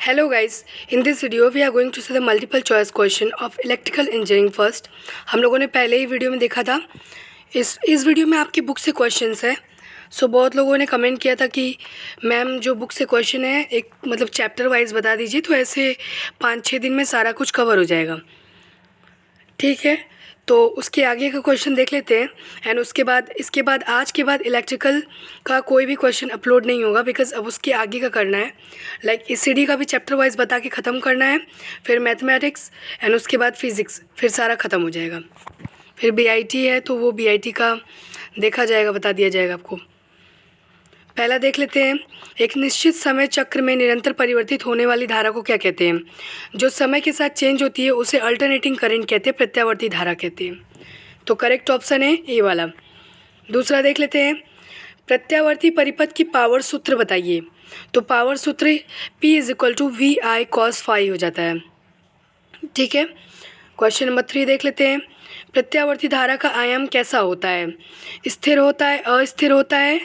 Hello guys, in this video we are going to see the multiple choice question of electrical engineering first। हम लोगों ने पहले ही video में देखा था। इस वीडियो में आपकी बुक से क्वेश्चंस है। बहुत लोगों ने कमेंट किया था कि मैम जो बुक से क्वेश्चन है एक मतलब चैप्टर वाइज बता दीजिए, तो ऐसे 5-6 दिन में सारा कुछ कवर हो जाएगा। ठीक है, तो उसके आगे का क्वेश्चन देख लेते हैं। एंड इसके बाद आज के बाद इलेक्ट्रिकल का कोई भी क्वेश्चन अपलोड नहीं होगा, बिकॉज अब उसके आगे का करना है। लाइक ECD का भी चैप्टर वाइज बता के ख़त्म करना है, फिर मैथमेटिक्स एंड उसके बाद फिज़िक्स, फिर सारा ख़त्म हो जाएगा। फिर BIT है तो वो BIT का देखा जाएगा, बता दिया जाएगा आपको। पहला देख लेते हैं, एक निश्चित समय चक्र में निरंतर परिवर्तित होने वाली धारा को क्या कहते हैं? जो समय के साथ चेंज होती है उसे अल्टरनेटिंग करंट कहते हैं, प्रत्यावर्ती धारा कहते हैं। तो करेक्ट ऑप्शन है ए वाला। दूसरा देख लेते हैं, प्रत्यावर्ती परिपथ की पावर सूत्र बताइए। तो पावर सूत्र P = VI cos phi हो जाता है। ठीक है, क्वेश्चन नंबर 3 देख लेते हैं, प्रत्यावर्ती धारा का आयाम कैसा होता है? स्थिर होता है, अस्थिर होता है,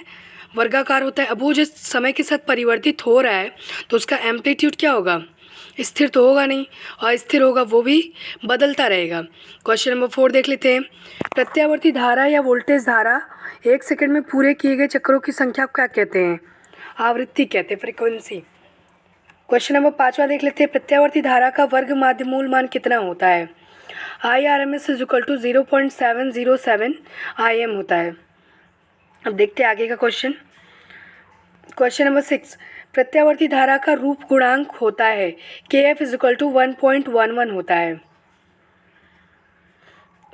वर्गाकार होता है? अब वो जिस समय के साथ परिवर्तित हो रहा है तो उसका एम्पलीट्यूड क्या होगा? स्थिर तो होगा नहीं, अस्थिर होगा, वो भी बदलता रहेगा। क्वेश्चन नंबर 4 देख लेते हैं, प्रत्यावर्ती धारा या वोल्टेज धारा 1 सेकंड में पूरे किए गए चक्रों की संख्या को क्या कहते हैं? आवृत्ति कहते हैं, फ्रीक्वेंसी। क्वेश्चन नंबर 5वां देख लेते हैं, प्रत्यावर्ती धारा का वर्ग माध्य मूल मान कितना होता है? IRMS = 0.707 IM होता है। अब देखते हैं आगे का क्वेश्चन। क्वेश्चन नंबर 6, प्रत्यावर्ती धारा का रूप गुणांक होता है, KF = 1.11 होता है।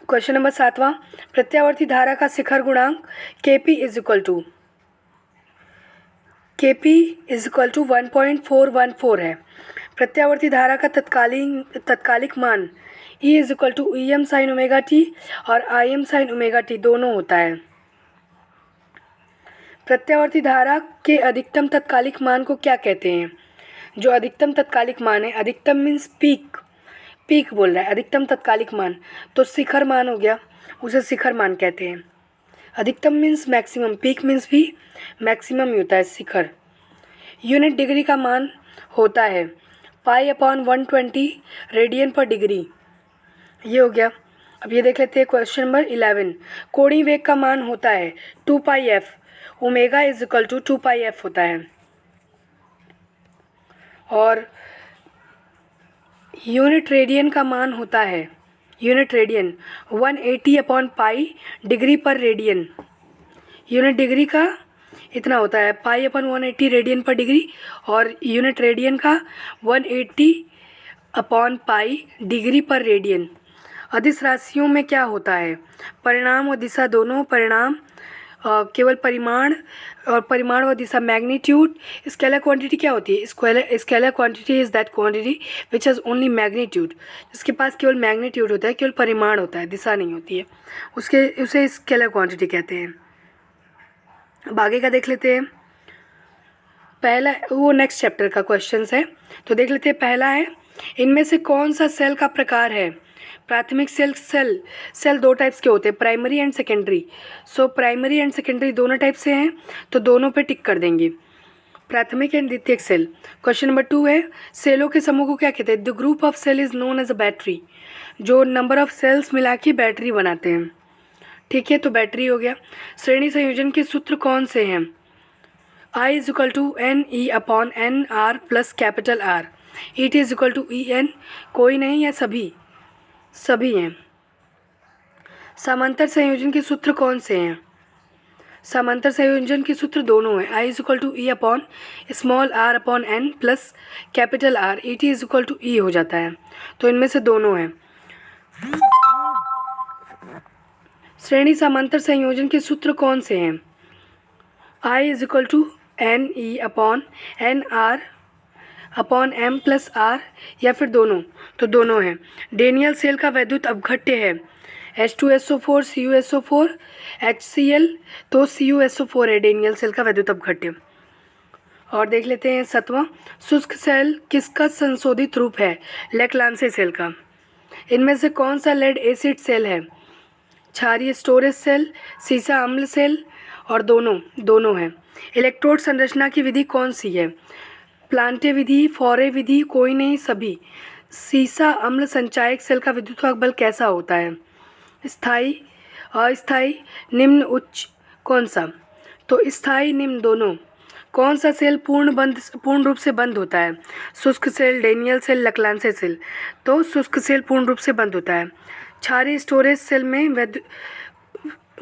क्वेश्चन नंबर 7वां, प्रत्यावर्ती धारा का शिखर गुणांक KP = 1.414 है। प्रत्यावर्ती धारा का तत्कालिक मान E = EM sin ωt और IM sin ωt दोनों होता है। प्रत्यावर्ती धारा के अधिकतम तत्कालिक मान को क्या कहते हैं? जो अधिकतम तत्कालिक मान है, अधिकतम मीन्स पीक बोल रहा है, अधिकतम तत्कालिक मान तो शिखर मान हो गया, उसे शिखर मान कहते हैं। अधिकतम मीन्स मैक्सिमम, पीक मीन्स भी मैक्सिमम ही होता है शिखर। यूनिट डिग्री का मान होता है π/120 रेडियन पर डिग्री, ये हो गया। अब ये देख लेते हैं क्वेश्चन नंबर 11, कोणीय वेग का मान होता है 2πf, ओमेगा = 2πf होता है। और यूनिट रेडियन का मान होता है, यूनिट रेडियन 180/π डिग्री पर रेडियन। यूनिट डिग्री का इतना होता है π/180 रेडियन पर डिग्री, और यूनिट रेडियन का 180/π डिग्री पर रेडियन। अदिश राशियों में क्या होता है? परिमाण और दिशा दोनों। परिमाण केवल परिमाण, और परिमाण व दिशा मैग्नीट्यूड। स्केलर क्वांटिटी क्या होती है? Scalar quantity is that quantity which has only magnitude, जिसके पास केवल मैग्नीट्यूड होता है, केवल परिमाण होता है, दिशा नहीं होती है, उसे स्केलर क्वांटिटी कहते हैं। अब आगे का देख लेते हैं, पहला वो नेक्स्ट चैप्टर का क्वेश्चन है, तो देख लेते हैं। पहला है, इनमें से कौन सा सेल का प्रकार है? प्राथमिक सेल दो टाइप्स के होते हैं, primary and secondary. So primary and secondary दोनों टाइप से हैं, तो दोनों पे टिक कर देंगे, प्राथमिक एंड द्वितीयक सेल। क्वेश्चन नंबर 2 है, सेलों के समूह को क्या कहते हैं? The group of cell is known as a battery, जो नंबर ऑफ सेल्स मिला के बैटरी बनाते हैं। ठीक है, तो बैटरी हो गया। श्रेणी संयोजन के सूत्र कौन से हैं? I = NE/NR + capital R, ET = EN, कोई नहीं या सभी हैं। समांतर संयोजन के सूत्र कौन से हैं? समांतर संयोजन के सूत्र दोनों हैं, I = E/r/n + capital R, ET = E हो जाता है, तो इनमें से दोनों हैं। श्रेणी समांतर संयोजन के सूत्र कौन से हैं? I = NE/NR/m + R, या फिर दोनों? तो दोनों हैं। डेनियल सेल का वैद्युत अपघट्य है H2SO4 CuSO4 HCl, तो CuSO4 है डेनियल सेल का वैद्युत अपघट्य। और देख लेते हैं 7वां, शुष्क सेल किसका संशोधित रूप है? लेक्लांसे सेल का। इनमें से कौन सा लेड एसिड सेल है? क्षारीय स्टोरेज सेल, सीसा अम्ल सेल, और दोनों हैं। इलेक्ट्रोड संरचना की विधि कौन सी है? प्लांटे विधि, फॉरे विधि, कोई नहीं सभी। सीसा अम्ल संचायक सेल का विद्युत बल कैसा होता है? स्थायी, अस्थायी, निम्न, उच्च, कौन सा? तो स्थायी निम्न दोनों। कौन सा सेल पूर्ण रूप से बंद होता है? शुष्क सेल, डेनियल सेल, लक्लांसे सेल। तो शुष्क सेल पूर्ण रूप से बंद होता है। क्षारीय स्टोरेज सेल में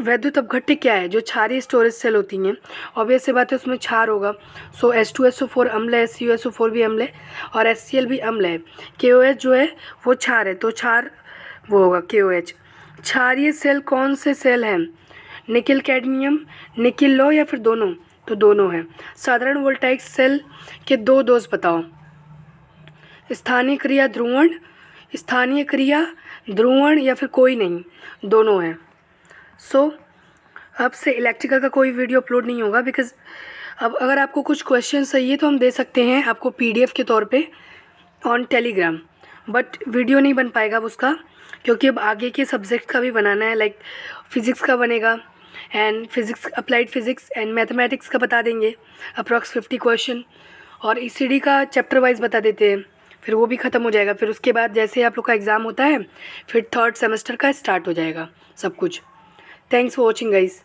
वैद्युत अपघट्य क्या है? जो क्षारीय स्टोरेज सेल होती हैं, ऑब्वियस सी बात है उसमें क्षार होगा। सो H2SO4 अम्ल है, SuSO4 भी अम्ल है और HCl भी अम्ल है। KOH जो है वो क्षार है, तो क्षार वो होगा KOH। क्षारीय सेल कौन से सेल हैं? निकिल कैडमियम, निकिल लो या फिर दोनों? तो दोनों हैं। साधारण वोल्टाइक सेल के दो दोष बताओ। स्थानीय क्रिया ध्रुवण, स्थानीय क्रिया ध्रुवण या फिर कोई नहीं, दोनों हैं। सो अब से इलेक्ट्रिकल का कोई वीडियो अपलोड नहीं होगा, बिकॉज अब अगर आपको कुछ क्वेश्चन चाहिए तो हम दे सकते हैं आपको PDF के तौर पे ऑन टेलीग्राम, बट वीडियो नहीं बन पाएगा अब उसका, क्योंकि अब आगे के सब्जेक्ट का भी बनाना है। लाइक फिज़िक्स का बनेगा and physics, applied physics and mathematics का बता देंगे अप्रॉक्स 50 क्वेश्चन, और ECD का चैप्टर वाइज बता देते हैं, फिर वो भी ख़त्म हो जाएगा। फिर उसके बाद जैसे आप लोग का एग्ज़ाम होता है फिर 3rd सेमेस्टर का स्टार्ट हो जाएगा सब कुछ। Thanks for watching guys.